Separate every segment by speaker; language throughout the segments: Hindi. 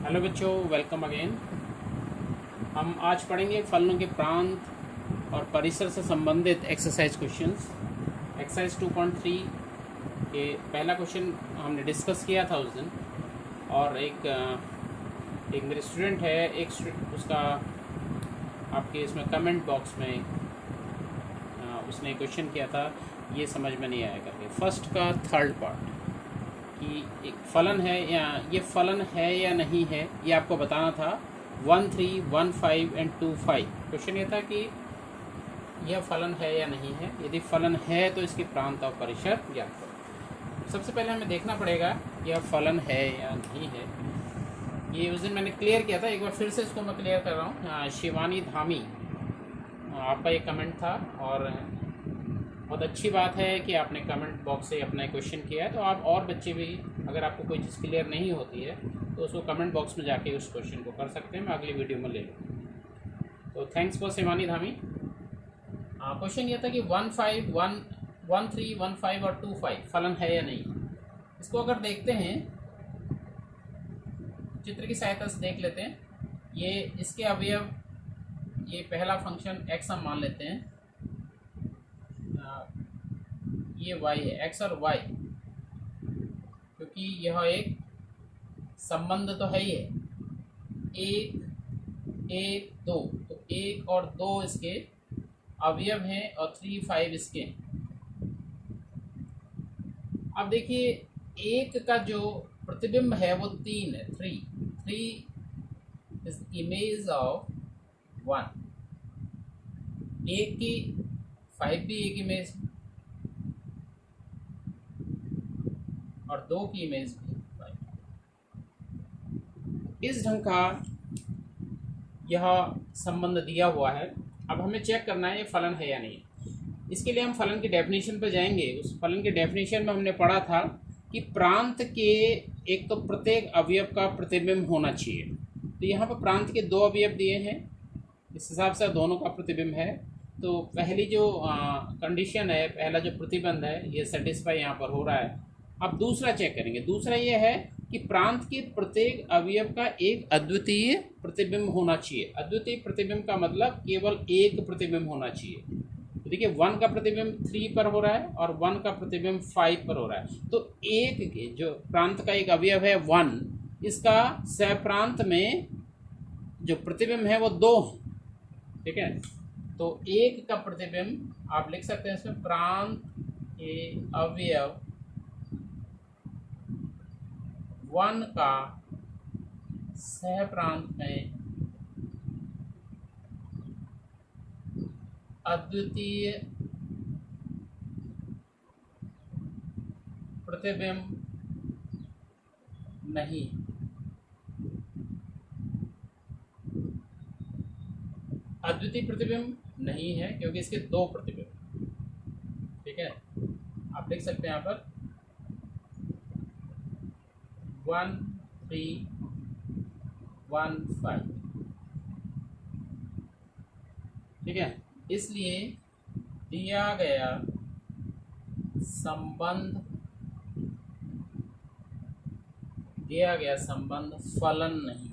Speaker 1: हेलो बच्चों, वेलकम अगेन। हम आज पढ़ेंगे फलनों के प्रांत और परिसर से संबंधित एक्सरसाइज क्वेश्चंस। एक्सरसाइज 2.3 के पहला क्वेश्चन हमने डिस्कस किया था उस दिन, और एक मेरे स्टूडेंट है, उसका आपके इसमें कमेंट बॉक्स में उसने क्वेश्चन किया था, ये समझ में नहीं आया करके। फर्स्ट का थर्ड पार्ट कि एक फलन है या ये फलन है या नहीं है, ये आपको बताना था। 1, 3, 1, 5 एंड 2, 5 क्वेश्चन ये था कि यह फलन है या नहीं है। यदि फलन है तो इसके प्रांत और परिसर ज्ञात करो। सबसे पहले हमें देखना पड़ेगा यह फलन है या नहीं है। ये उस दिन मैंने क्लियर किया था, एक बार फिर से इसको मैं क्लियर कर रहा हूँ। शिवानी धामी, आपका ये कमेंट था, और बहुत अच्छी बात है कि आपने कमेंट बॉक्स से अपना क्वेश्चन किया है। तो आप और बच्चे भी, अगर आपको कोई चीज़ क्लियर नहीं होती है तो उसको कमेंट बॉक्स में जाके उस क्वेश्चन को कर सकते हैं, मैं अगली वीडियो में ले लूँगा। तो thanks for Shivani Dhami. Question ये था कि 1, 5, 1, 3, 1, 5 और 2, 5 फलन है या नहीं। इसको अगर देखते हैं, चित्र की सहायता से देख लेते हैं। ये इसके अवयव, ये पहला फंक्शन x हम मान लेते हैं, ये y है, x और y, क्योंकि यह एक संबंध तो है ही है। 1, 1, 2, तो 1 और 2 इसके अवयव हैं और 3, 5 इसके। अब देखिए, 1 का जो प्रतिबिंब है वो 3 है, 3 इज इमेज ऑफ 1। 1 की 5 भी एक इमेज और 2 की इमेज भी 5। इस ढंग का यह संबंध दिया हुआ है। अब हमें चेक करना है ये फलन है या नहीं। इसके लिए हम फलन की डेफिनेशन पर जाएंगे। उस फलन की डेफिनेशन में हमने पढ़ा था कि प्रांत के एक तो प्रत्येक अवयव का प्रतिबिंब होना चाहिए। तो यहाँ पर प्रांत के 2 अवयव दिए हैं, इस हिसाब से दोनों का प्रतिबिंब है। तो पहली जो कंडीशन है, पहला जो प्रतिबंध है, ये सेटिस्फाई यहाँ पर हो रहा है। अब दूसरा चेक करेंगे। दूसरा ये है कि प्रांत के प्रत्येक अवयव का एक अद्वितीय प्रतिबिंब होना चाहिए। अद्वितीय प्रतिबिंब का मतलब केवल एक प्रतिबिंब होना चाहिए। तो देखिए, 1 का प्रतिबिंब 3 पर हो रहा है और 1 का प्रतिबिंब 5 पर हो रहा है। तो एक जो प्रांत का एक अवयव है 1, इसका सहप्रांत में जो प्रतिबिंब है वो 2 है। ठीक है, तो 1 का प्रतिबिंब आप लिख सकते हैं इसमें, प्रांत के अवयव 1 का सहप्रांत में अद्वितीय प्रतिबिंब नहीं। अद्वितीय प्रतिबिंब नहीं है क्योंकि इसके 2 प्रतिबिंब। ठीक है, आप लिख सकते हैं यहाँ पर 1, 3, 1, 5। ठीक है, इसलिए दिया गया संबंध फलन नहीं।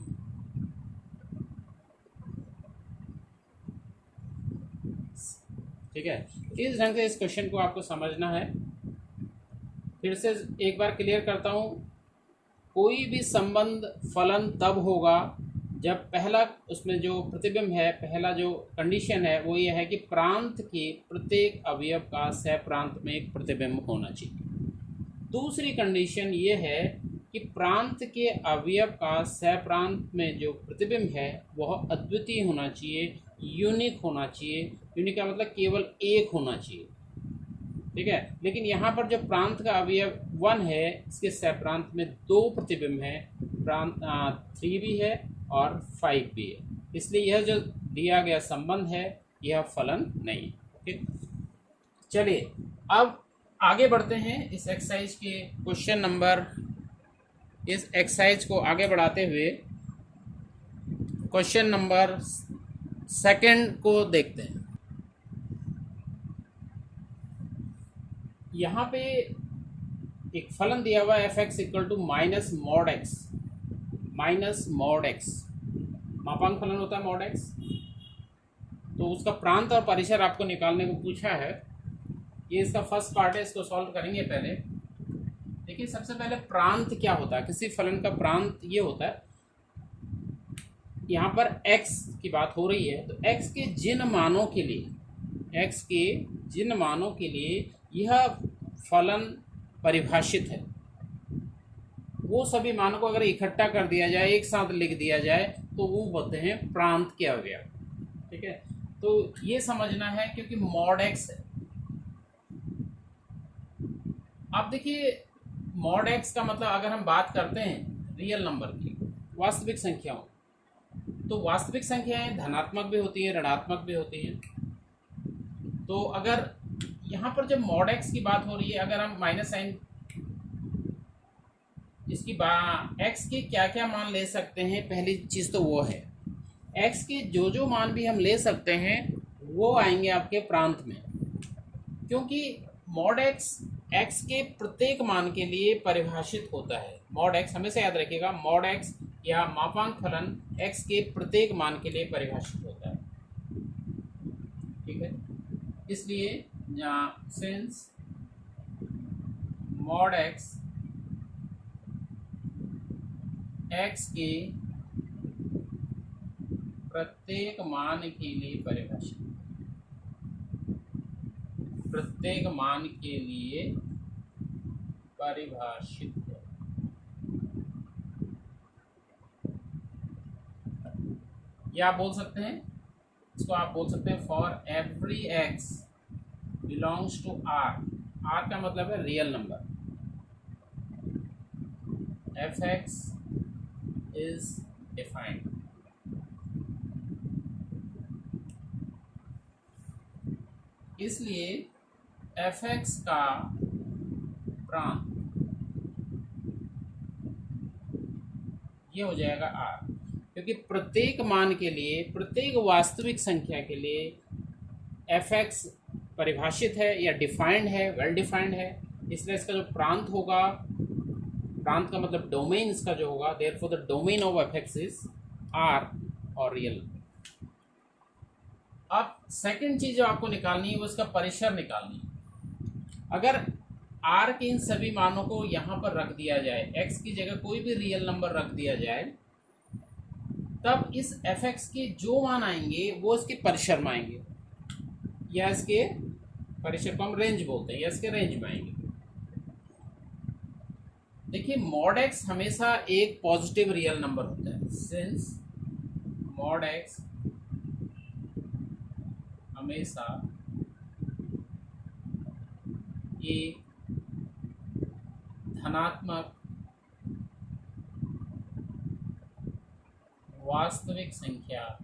Speaker 1: ठीक है, इस ढंग से इस क्वेश्चन को आपको समझना है। फिर से एक बार क्लियर करता हूँ। कोई भी संबंध फलन तब होगा जब पहला उसमें जो प्रतिबिंब है, पहला जो कंडीशन है वो ये है कि प्रांत के प्रत्येक अवयव का सहप्रांत में एक प्रतिबिंब होना चाहिए। दूसरी कंडीशन ये है कि प्रांत के अवयव का सहप्रांत में जो प्रतिबिंब है वह अद्वितीय होना चाहिए, यूनिक होना चाहिए। यूनिक का मतलब केवल एक होना चाहिए। ठीक है, लेकिन यहाँ पर जो प्रांत का अवयव 1 है, इसके सहप्रांत में 2 प्रतिबिंब हैं, प्रांत 3 भी है और 5 भी है। इसलिए यह जो दिया गया संबंध है यह फलन नहीं। ओके, चलिए अब आगे बढ़ते हैं। इस एक्सरसाइज के क्वेश्चन नंबर, इस एक्सरसाइज को आगे बढ़ाते हुए क्वेश्चन नंबर 2 को देखते हैं। यहाँ पे एक फलन दिया हुआ है f(x) = -mod x। Minus mod x, मापांक फलन होता है मॉड एक्स। तो उसका प्रांत और परिसर आपको निकालने को पूछा है। ये इसका फर्स्ट पार्ट है, इसको सॉल्व करेंगे पहले। देखिए सबसे पहले प्रांत क्या होता है, किसी फलन का प्रांत ये होता है, यहाँ पर x की बात हो रही है तो x के जिन मानों के लिए, x के जिन मानों के लिए यह फलन परिभाषित है, वो सभी मानों को अगर इकट्ठा कर दिया जाए, एक साथ लिख दिया जाए, तो वो होते हैं प्रांत के अवयव। ठीक है, तो ये समझना है क्योंकि मॉड एक्स है। अब देखिए मॉड एक्स का मतलब अगर हम बात करते हैं रियल नंबर की, वास्तविक संख्याओं, तो वास्तविक संख्याएं धनात्मक भी होती हैं, ऋणात्मक भी होती हैं। तो अगर यहाँ पर जब मॉड एक्स की बात हो रही है, अगर हम माइनस साइन इसकी एक्स के क्या क्या मान ले सकते हैं, पहली चीज़ तो वो है एक्स के जो मान भी हम ले सकते हैं वो आएंगे आपके प्रांत में, क्योंकि मॉड एक्स एक्स के प्रत्येक मान के लिए परिभाषित होता है। मॉड एक्स हमेशा याद रखिएगा, मॉड एक्स या मापांक फलन एक्स के प्रत्येक मान के लिए परिभाषित होता है। ठीक है, इसलिए सिंस मॉड एक्स एक्स के प्रत्येक मान के लिए परिभाषित, प्रत्येक मान के लिए परिभाषित है। या आप बोल सकते हैं, इसको आप बोल सकते हैं for every x belongs to R. R का मतलब है real number. F x is defined. इसलिए एफ एक्स का प्रांत ये हो जाएगा आर, क्योंकि प्रत्येक मान के लिए, प्रत्येक वास्तविक संख्या के लिए एफ एक्स परिभाषित है या डिफाइंड है, वेल डिफाइंड है। इसलिए इसका जो प्रांत होगा, प्रांत का मतलब डोमेन इसका जो होगा, therefore the domain of f x is R और रियल। अब सेकंड चीज जो आपको निकालनी है वो इसका परिसर निकालनी है। अगर आर के इन सभी मानों को यहाँ पर रख दिया जाए, एक्स की जगह कोई भी रियल नंबर रख दिया जाए, तब इस एफ एक्स के जो मान आएंगे वो इसके परिसर में आएंगे, या इसके परिसर को हम रेंज बोलते हैं, या इसके रेंज में आएंगे। देखिए मॉड एक्स हमेशा एक पॉजिटिव रियल नंबर होता है, सिंस मॉड एक्स हमेशा एक धनात्मक वास्तविक संख्या है।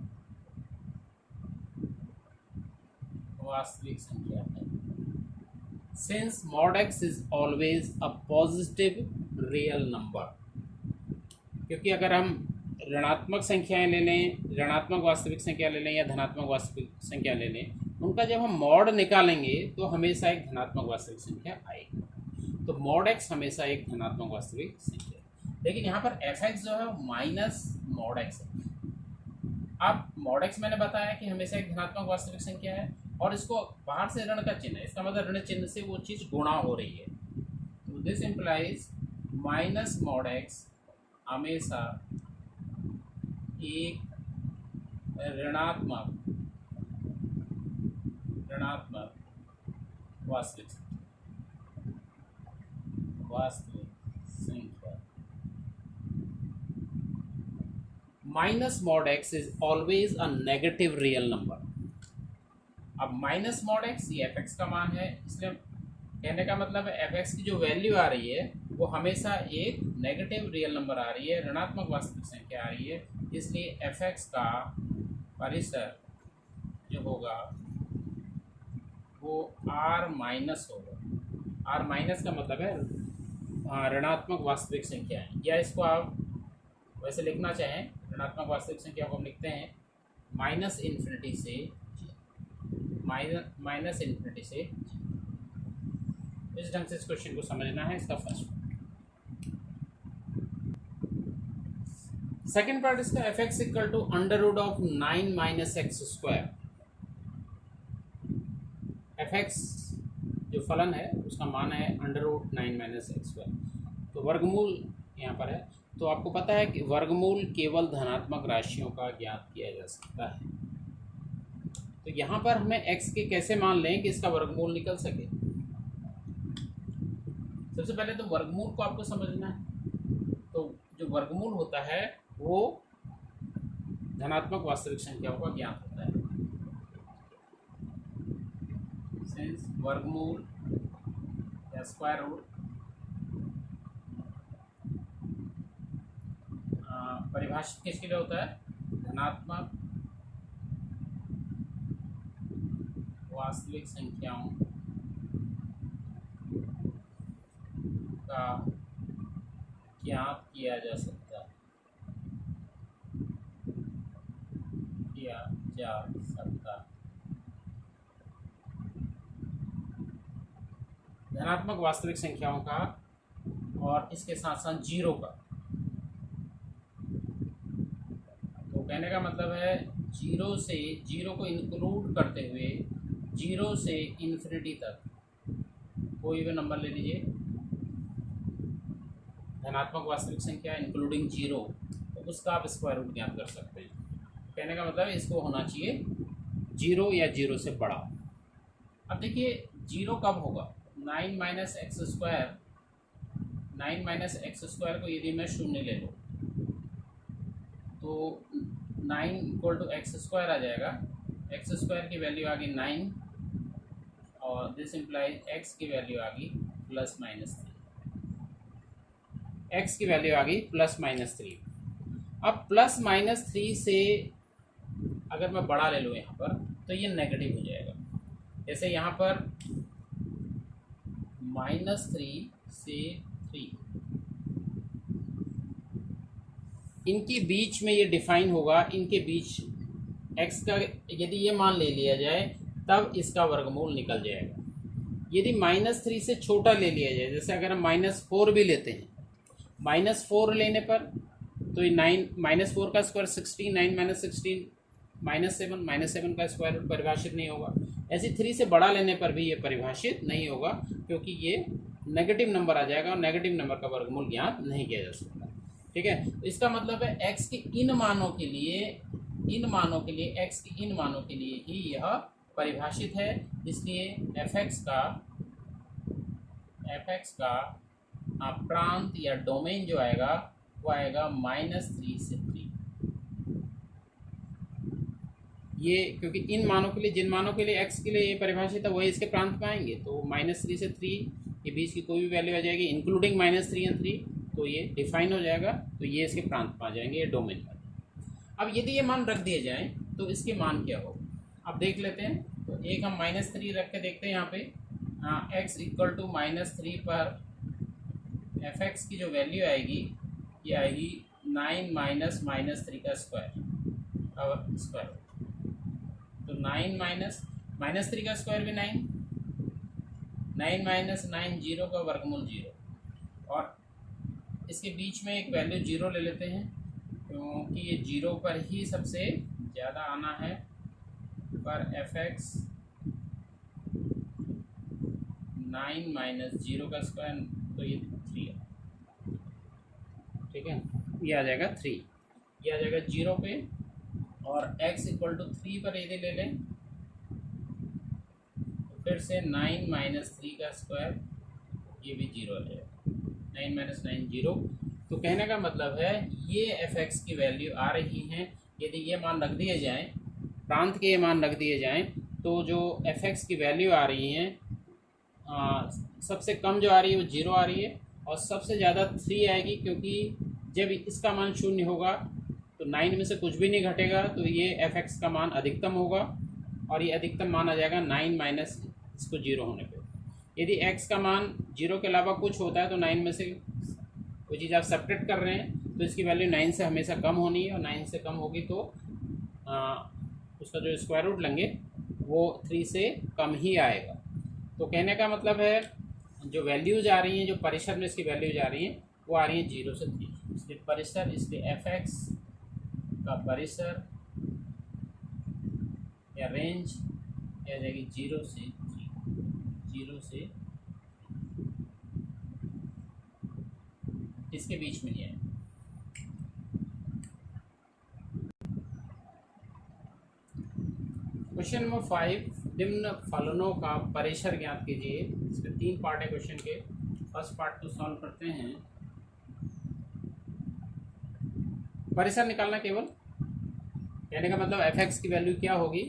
Speaker 1: Since mod x is always a positive real number, क्योंकि अगर हम ऋणात्मक संख्याएं ले लें, ऋणात्मक वास्तविक संख्या ले लें या धनात्मक वास्तविक संख्या ले लें, उनका जब हम मॉड निकालेंगे तो हमेशा एक धनात्मक वास्तविक संख्या आएगी। तो मॉड एक्स हमेशा एक धनात्मक वास्तविक संख्या है। लेकिन यहाँ पर एफ एक्स जो है माइनस मॉड एक्स है। अब मॉड एक्स मैंने बताया कि हमेशा एक धनात्मक वास्तविक संख्या है, और इसको बाहर से ऋण का चिन्ह है, इसका मतलब ऋण चिन्ह से वो चीज़ गुणा हो रही है। तो this implies minus mod x हमेशा एक ऋणात्मक वास्तविक संख्या। Minus mod x is always a negative real number. अब माइनस मॉड एक्स ये एफ एक्स का मान है, इसलिए कहने का मतलब है एफ एक्स की जो वैल्यू आ रही है वो हमेशा एक नेगेटिव रियल नंबर आ रही है, ऋणात्मक वास्तविक संख्या आ रही है। इसलिए एफ एक्स का परिसर जो होगा वो आर माइनस होगा। आर माइनस का मतलब है ऋणात्मक वास्तविक संख्या है, या इसको आप वैसे लिखना चाहें, ऋणात्मक वास्तविक संख्या को हम लिखते हैं माइनस इन्फिनिटी से माइनस इन्फिनिटी से। इस ढंग से इस क्वेश्चन को समझना है, इसका फर्स्ट। सेकेंड पार्ट इसका f x equal to under root of 9 minus x square. F x जो फलन है उसका मान है under root 9 minus x square. तो वर्गमूल यहाँ पर है। तो आपको पता है कि वर्गमूल केवल धनात्मक राशियों का ज्ञात किया जा सकता है। तो यहाँ पर हमें x के कैसे मान लें कि इसका वर्गमूल निकल सके। सबसे पहले तो वर्गमूल को आपको समझना है। तो जो वर्गमूल होता है वो धनात्मक वास्तविक संख्याओं का ज्ञात होता है। सिंस वर्गमूल या स्क्वायर रूट परिभाषित किसके लिए होता है? धनात्मक वास्तविक संख्याओं का ज्ञात किया जा सकता है, धनात्मक वास्तविक संख्याओं का और इसके साथ साथ जीरो का। तो कहने का मतलब है जीरो को इंक्लूड करते हुए जीरो से इन्फिनिटी तक कोई भी नंबर ले लीजिए, धनात्मक वास्तविक संख्या इंक्लूडिंग जीरो, तो उसका आप स्क्वायर रूट ज्ञात कर सकते हैं। कहने का मतलब है इसको होना चाहिए जीरो या जीरो से बड़ा। अब देखिए जीरो कब होगा? 9 माइनस एक्स स्क्वायर को यदि मैं शून्य ले लूँ तो 9 इक्वल टू एक्स स्क्वायर आ जाएगा। एक्स स्क्वायर की वैल्यू आ गई 9 और दिस इम्प्लाइज एक्स की वैल्यू आ गई प्लस माइनस 3। एक्स की वैल्यू आ गई प्लस माइनस 3। अब प्लस माइनस 3 से अगर मैं बड़ा ले लूँ यहाँ पर तो ये नेगेटिव हो जाएगा। जैसे यहाँ पर -3 से 3 इनके बीच में ये डिफाइन होगा। इनके बीच x का यदि ये मान ले लिया जाए तब इसका वर्गमूल निकल जाएगा। यदि -3 से छोटा ले लिया जाए, जैसे अगर हम -4 भी लेते हैं, -4 लेने पर तो ये 9 -4 का स्क्वायर 16, 9 माइनस 16 -7 का स्क्वायर रूट परिभाषित नहीं होगा। ऐसे 3 से बड़ा लेने पर भी ये परिभाषित नहीं होगा क्योंकि ये नेगेटिव नंबर आ जाएगा और नेगेटिव नंबर का वर्गमूल ज्ञात नहीं किया जा सकता। ठीक है, तो इसका मतलब है x के इन मानों के लिए x के इन मानों के लिए ही यह परिभाषित है। इसलिए f(x) का प्रांत या डोमेन जो आएगा वो आएगा -3 से 3। ये क्योंकि इन मानों के लिए, जिन मानों के लिए x के लिए ये परिभाषित है वही इसके प्रांत में आएंगे। तो -3 से 3 के बीच की कोई भी वैल्यू आ जाएगी इंक्लूडिंग -3 और 3, तो ये डिफाइन हो जाएगा। तो ये इसके प्रांत में आ जाएंगे, ये डोमेन में। अब यदि ये मान रख दिए जाएं तो इसके मान क्या हो अब देख लेते हैं। तो एक हम -3 रख के देखते हैं यहाँ पे। x इक्वल टू -3 पर f(x) की जो वैल्यू आएगी ये आएगी 9 माइनस -3 का स्क्वायर। तो 9 माइनस -3 का स्क्वायर भी 9 माइनस 9 जीरो का वर्गमूल 0। और इसके बीच में एक वैल्यू 0 ले लेते हैं क्योंकि ये 0 पर ही सबसे ज़्यादा आना है। पर f(x) 9 माइनस 0 का स्क्वायर तो ये 3 है। ठीक है, ये आ जाएगा 3, ये आ जाएगा 0 पे। और x इक्वल टू 3 पर यदि ले लें तो फिर से 9 माइनस 3 का स्क्वायर, ये भी 0 आ जाएगा। 9 माइनस 9 0। तो कहने का मतलब है ये f(x) की वैल्यू आ रही हैं। यदि ये मान रख दिए जाएं, प्रांत के ये मान रख दिए जाएं, तो जो f(x) की वैल्यू आ रही हैं सबसे कम जो आ रही है वो 0 आ रही है और सबसे ज़्यादा 3 आएगी। क्योंकि जब इसका मान 0 होगा तो 9 में से कुछ भी नहीं घटेगा, तो ये f(x) का मान अधिकतम होगा और ये अधिकतम मान आ जाएगा 9 माइनस इसको 0 होने पे। यदि x का मान 0 के अलावा कुछ होता है तो 9 में से कोई चीज़ आप सब्ट्रैक्ट कर रहे हैं तो इसकी वैल्यू 9 से हमेशा कम होनी है और 9 से कम होगी तो उसका जो स्क्वायर रूट लेंगे वो 3 से कम ही आएगा। तो कहने का मतलब है जो वैल्यूज आ रही हैं, जो परिसर में इसकी वैल्यूज आ रही हैं वो आ रही हैं 0 से 3। इसलिए परिसर, इसलिए एफ एक्स का परिसर या रेंज आ जाएगी 0 से 3, इसके बीच में ही है। क्वेश्चन नंबर 5, निम्न फलनों का परिसर ज्ञात कीजिए। इसमें 3 पार्ट है क्वेश्चन के। फर्स्ट पार्ट को सॉल्व करते हैं। परिसर निकालना केवल, कहने का मतलब एफ एक्स की वैल्यू क्या होगी।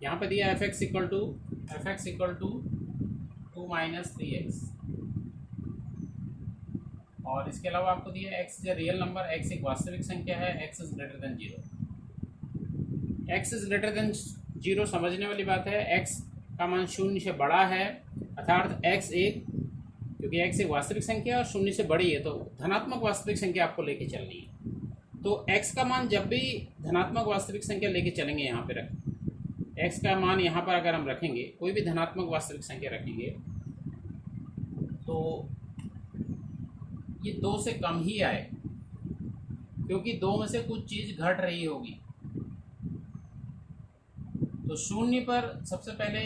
Speaker 1: यहाँ पे दिया f x equal to 2 minus 3x, और इसके अलावा आपको दिया x is real number, x एक वास्तविक संख्या है, x is greater than 0। x is greater than 0 समझने वाली बात है। x का मान 0 से बड़ा है, अर्थात x एक, क्योंकि x एक वास्तविक संख्या और 0 से बड़ी है तो धनात्मक वास्तविक संख्या आपको लेके चलनी है। तो x का मान जब भी धनात्मक वास्तविक संख्या लेके चलेंगे, यहाँ पे रखें x का मान, यहाँ पर अगर हम रखेंगे कोई भी धनात्मक वास्तविक संख्या रखेंगे तो ये 2 से कम ही आए, क्योंकि 2 में से कुछ चीज़ घट रही होगी। तो 0 पर सबसे पहले,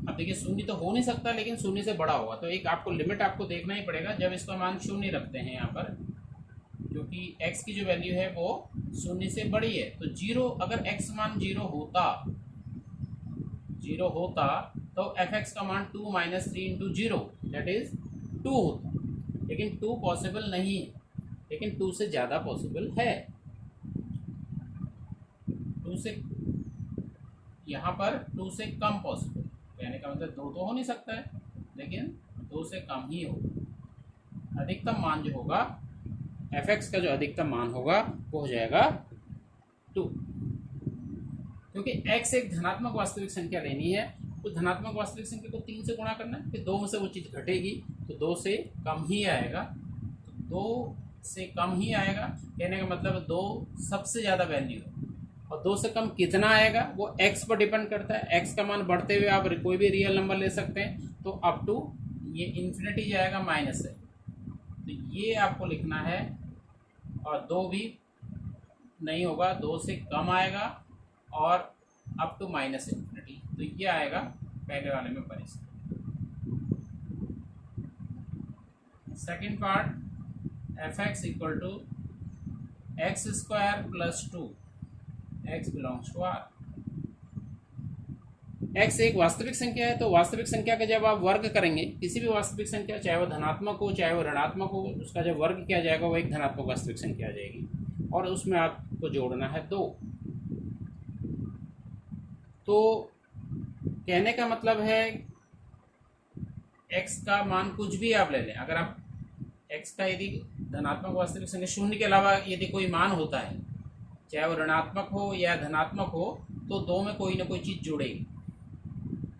Speaker 1: अब देखिए 0 तो हो नहीं सकता, लेकिन 0 से बड़ा होगा, तो एक आपको लिमिट आपको देखना ही पड़ेगा जब इसका मान 0 रखते हैं यहाँ पर, क्योंकि x की जो वैल्यू है वो 0 से बड़ी है। तो 0, अगर x मान 0 होता तो एफ एक्स का मान 2 माइनस 3 इंटू 0 दैट इज 2 होता, लेकिन 2 पॉसिबल नहीं है, लेकिन 2 से ज़्यादा पॉसिबल है। 2 से, यहाँ पर 2 से कम पॉसिबल, कहने का मतलब 2 तो हो नहीं सकता है, लेकिन 2 से कम ही होगा। अधिकतम मान जो होगा एफ एक्स का, जो अधिकतम मान होगा वो हो जाएगा 2, क्योंकि x एक धनात्मक वास्तविक संख्या लेनी है, तो धनात्मक वास्तविक संख्या को 3 से गुणा करना है, फिर 2 में से वो चीज़ घटेगी तो 2 से कम ही आएगा। तो 2 से कम ही आएगा, कहने का मतलब 2 सबसे ज़्यादा वैल्यू है, और 2 से कम कितना आएगा वो x पर डिपेंड करता है। x का मान बढ़ते हुए आप कोई भी रियल नंबर ले सकते हैं, तो अप टू ये इन्फिनिटी जाएगा माइनस से, तो ये आपको लिखना है। और 2 भी नहीं होगा, 2 से कम आएगा और अप टू माइनस इन्फिनिटी, तो ये आएगा पहले वाले में परिसर। Second part, f x equal to x square plus 2, x belongs to R. X एक वास्तविक संख्या है, तो वास्तविक संख्या का जब आप वर्ग करेंगे, किसी भी वास्तविक संख्या, चाहे वो धनात्मक हो चाहे वो ऋणात्मक हो, उसका जब वर्ग किया जाएगा वो एक धनात्मक वास्तविक संख्या आ जाएगी, और उसमें आपको जोड़ना है 2। तो कहने का मतलब है x का मान कुछ भी आप ले लें, अगर आप x का यदि धनात्मक वास्तविक संख्या 0 के अलावा यदि कोई मान होता है, चाहे वो ऋणात्मक हो या धनात्मक हो, तो 2 में कोई ना कोई चीज़ जुड़ेगी,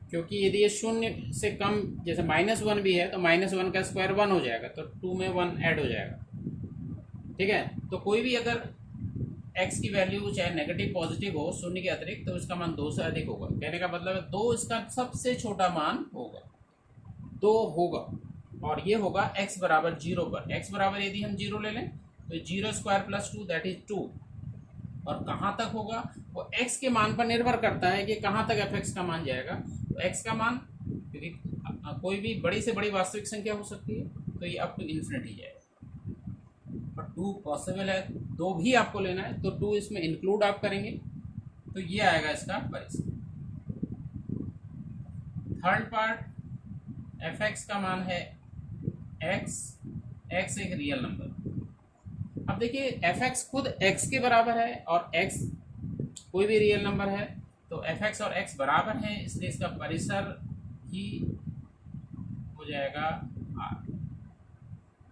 Speaker 1: क्योंकि यदि ये 0 से कम, जैसे -1 भी है तो -1 का स्क्वायर 1 हो जाएगा, तो 2 में 1 ऐड हो जाएगा। ठीक है, तो कोई भी अगर x की वैल्यू चाहे नेगेटिव पॉजिटिव हो 0 के अतिरिक्त, तो इसका मान 2 से अधिक होगा। कहने का मतलब है 2 इसका सबसे छोटा मान होगा, 2 होगा, और ये होगा x बराबर 0 पर। x बराबर यदि हम 0 ले लें तो 0 स्क्वायर प्लस 2 दैट इज 2, और कहाँ तक होगा वो x के मान पर निर्भर करता है कि कहाँ तक एफ एक्स का मान जाएगा। तो x का मान, क्योंकि कोई भी बड़ी से बड़ी वास्तविक संख्या हो सकती है, तो ये अप टू इन्फिनिटी जाएगा, और 2 पॉसिबल है, 2 भी आपको लेना है, तो 2 इसमें इंक्लूड आप करेंगे, तो ये आएगा इसका परिसर। थर्ड पार्ट, एफ एक्स का मान है x एक रियल नंबर। अब देखिए एफ एक्स खुद x के बराबर है, और x कोई भी रियल नंबर है, तो एफ एक्स और x बराबर है, इसलिए इसका परिसर ही हो जाएगा r,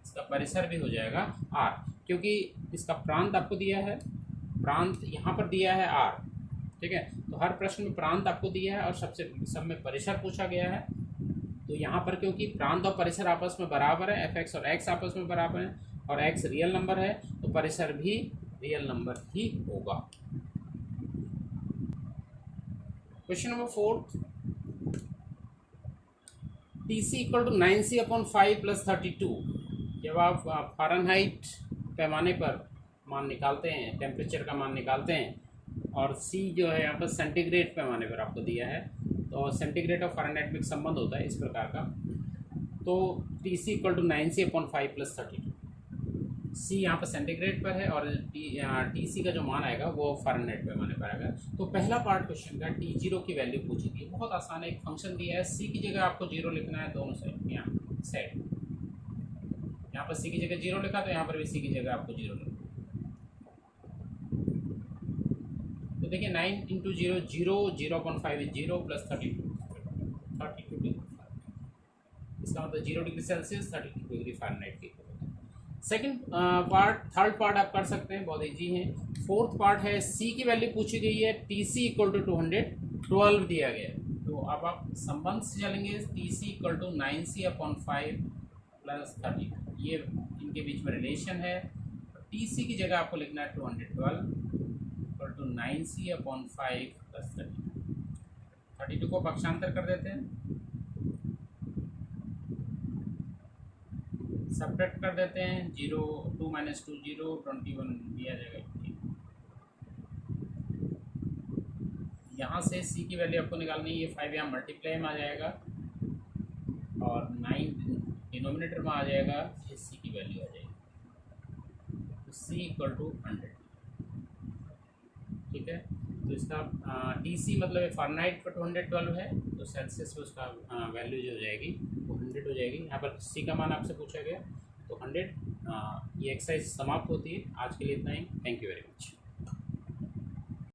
Speaker 1: इसका परिसर भी हो जाएगा r, क्योंकि इसका प्रांत आपको दिया है, प्रांत यहाँ पर दिया है r। ठीक है, तो हर प्रश्न में प्रांत आपको दिया है और सब में परिसर पूछा गया है। तो यहाँ पर क्योंकि प्रांत और परिसर आपस में बराबर है, एफ एक्स और x आपस में बराबर है, और x रियल नंबर है, तो परिसर भी रियल नंबर ही होगा। Question number 4, TC equal to 9C/5 + 32 जब आप फ़ारेनहाइट पैमाने पर मान निकालते हैं, टेम्परेचर का मान निकालते हैं, और सी जो है यहाँ पर सेंटीग्रेड पैमाने पर आपको दिया है, तो सेंटीग्रेड और फ़ारेनहाइट में एक संबंध होता है इस प्रकार का। तो T C equal to 9C/5 + 32। C यहाँ पर सेंटीग्रेड पर है और टी सी का जो मान आएगा वो फ़ारेनहाइट पैमाने पर आएगा। तो पहला पार्ट क्वेश्चन का T0 की वैल्यू पूछी थी, बहुत आसान है। एक फंक्शन दिया है, सी की जगह आपको 0 लिखना है दोनों साइड, यहाँ साइड, यहाँ पर सी की जगह 0 लिखा तो यहाँ पर भी सी की जगह आपको 0 लिखना। तो देखिए 9 × 0 0, 0.5 0 + 32 डिग्री, इसका मतलब 0 डिग्री सेल्सियस 32 डिग्री फ़ारेनहाइट की। सेकंड पार्ट, थर्ड पार्ट आप कर सकते हैं, बहुत इजी है। फोर्थ पार्ट है, सी की वैल्यू पूछी गई है, टी सी इक्वल टू 212 दिया गया है। तो अब आप संबंध से चलेंगे, T C equal to 9C/5 + 32, ये इनके बीच में रिलेशन है। टी सी की जगह आपको लिखना है 212 इक्वल टू 9C/5 + 32 को पक्षांतर कर देते हैं, सब्ट्रैक्ट कर देते हैं, 0 2 - 2 0, 21 दिया जाएगा। यहाँ से सी की वैल्यू आपको निकालनी है, ये 5 यहाँ मल्टीप्लाई में आ जाएगा और 9 डिनोमिनेटर में आ जाएगा, ये सी की वैल्यू आ जाएगी। तो सी इक्वल टू 100, ठीक है। तो इसका टी सी मतलब फ़ारेनहाइट पर 212 है, तो सेल्सियस में उसका वैल्यू जो हो जाएगी वो 100 हो जाएगी। यहाँ पर सी का मान आपसे पूछा गया तो 100। ये एक्सरसाइज समाप्त होती है। आज के लिए इतना ही। Thank you very much.